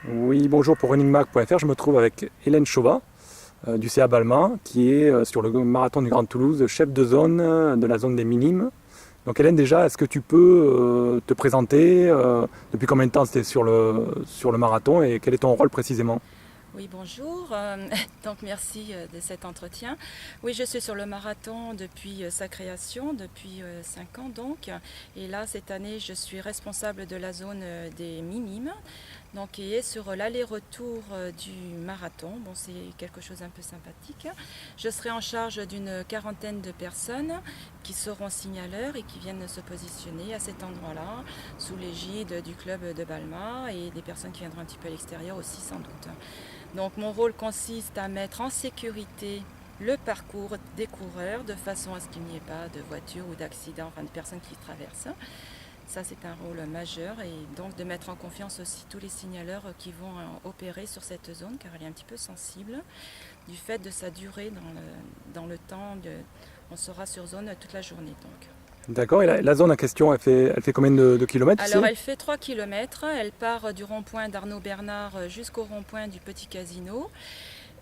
Oui, bonjour pour runningmag.fr. Je me trouve avec Hélène Chauvat du CA Balma qui est sur le marathon du Grand Toulouse, chef de zone de la zone des Minimes. Donc Hélène, déjà, est-ce que tu peux te présenter depuis combien de temps tu es sur le marathon et quel est ton rôle précisément? Oui, bonjour. Donc merci de cet entretien. Oui, je suis sur le marathon depuis sa création, depuis 5 ans donc. Et là, cette année, je suis responsable de la zone des Minimes, donc qui est sur l'aller-retour du marathon. Bon, c'est quelque chose un peu sympathique. Je serai en charge d'une quarantaine de personnes qui seront signaleurs et qui viennent se positionner à cet endroit-là, sous l'égide du club de Balma et des personnes qui viendront un petit peu à l'extérieur aussi sans doute. Donc mon rôle consiste à mettre en sécurité le parcours des coureurs de façon à ce qu'il n'y ait pas de voitures ou d'accidents, enfin de personnes qui traversent. Ça c'est un rôle majeur et donc de mettre en confiance aussi tous les signaleurs qui vont opérer sur cette zone car elle est un petit peu sensible du fait de sa durée dans le temps. On sera sur zone toute la journée donc. D'accord, et la zone en question, elle fait combien de kilomètres, tu Alors sais? elle fait 3 km, elle part du rond-point d'Arnaud Bernard jusqu'au rond-point du Petit Casino.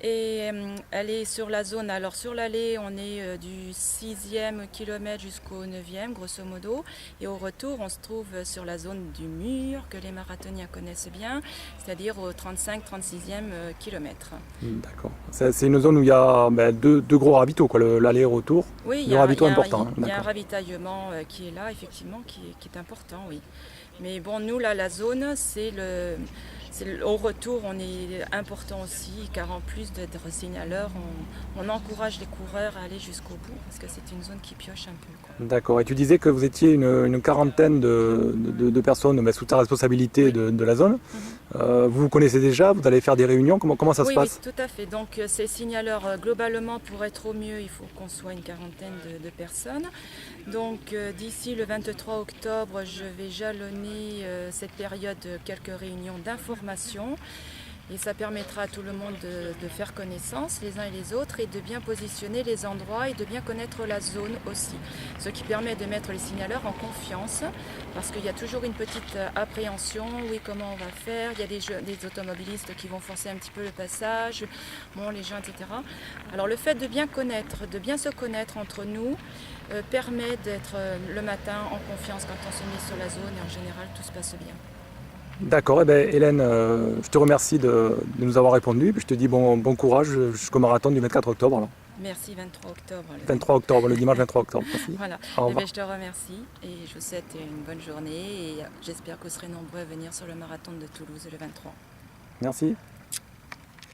Et elle est sur la zone, alors sur l'allée on est du 6e kilomètre jusqu'au 9e grosso modo. Et au retour on se trouve sur la zone du mur que les marathoniens connaissent bien, c'est-à-dire au 35-36e kilomètre. D'accord. C'est une zone où il y a deux gros ravitaux, quoi, l'aller-retour. Oui, Deux ravitaux importants, hein, il y a un d'accord. ravitaillement qui est là effectivement, qui est important, oui. Mais bon, nous là, la zone, au retour, on est important aussi, car en plus d'être signaleur, on encourage les coureurs à aller jusqu'au bout, parce que c'est une zone qui pioche un peu, quoi. D'accord. Et tu disais que vous étiez une quarantaine de personnes sous ta responsabilité Oui. de la zone. Mhm. Vous vous connaissez déjà? Vous allez faire des réunions? Comment ça se Oui, oui, passe? tout à fait. Donc ces signaleurs, globalement, pour être au mieux, il faut qu'on soit une quarantaine de personnes. Donc d'ici le 23 octobre, je vais jalonner cette période de quelques réunions d'information. Et ça permettra à tout le monde de faire connaissance les uns et les autres et de bien positionner les endroits et de bien connaître la zone aussi. Ce qui permet de mettre les signaleurs en confiance parce qu'il y a toujours une petite appréhension, oui comment on va faire, il y a des automobilistes qui vont forcer un petit peu le passage, bon les gens etc. Alors le fait de bien connaître, de bien se connaître entre nous permet d'être le matin en confiance quand on se met sur la zone et en général tout se passe bien. D'accord. Eh ben, Hélène, je te remercie de nous avoir répondu. Puis je te dis bon courage jusqu'au marathon du 24 octobre. Alors. Merci, 23 octobre. 23 octobre, le dimanche 23 octobre. Merci. Voilà, Au eh bien, revoir. je te remercie et je vous souhaite une bonne journée et j'espère que vous serez nombreux à venir sur le marathon de Toulouse le 23. Merci.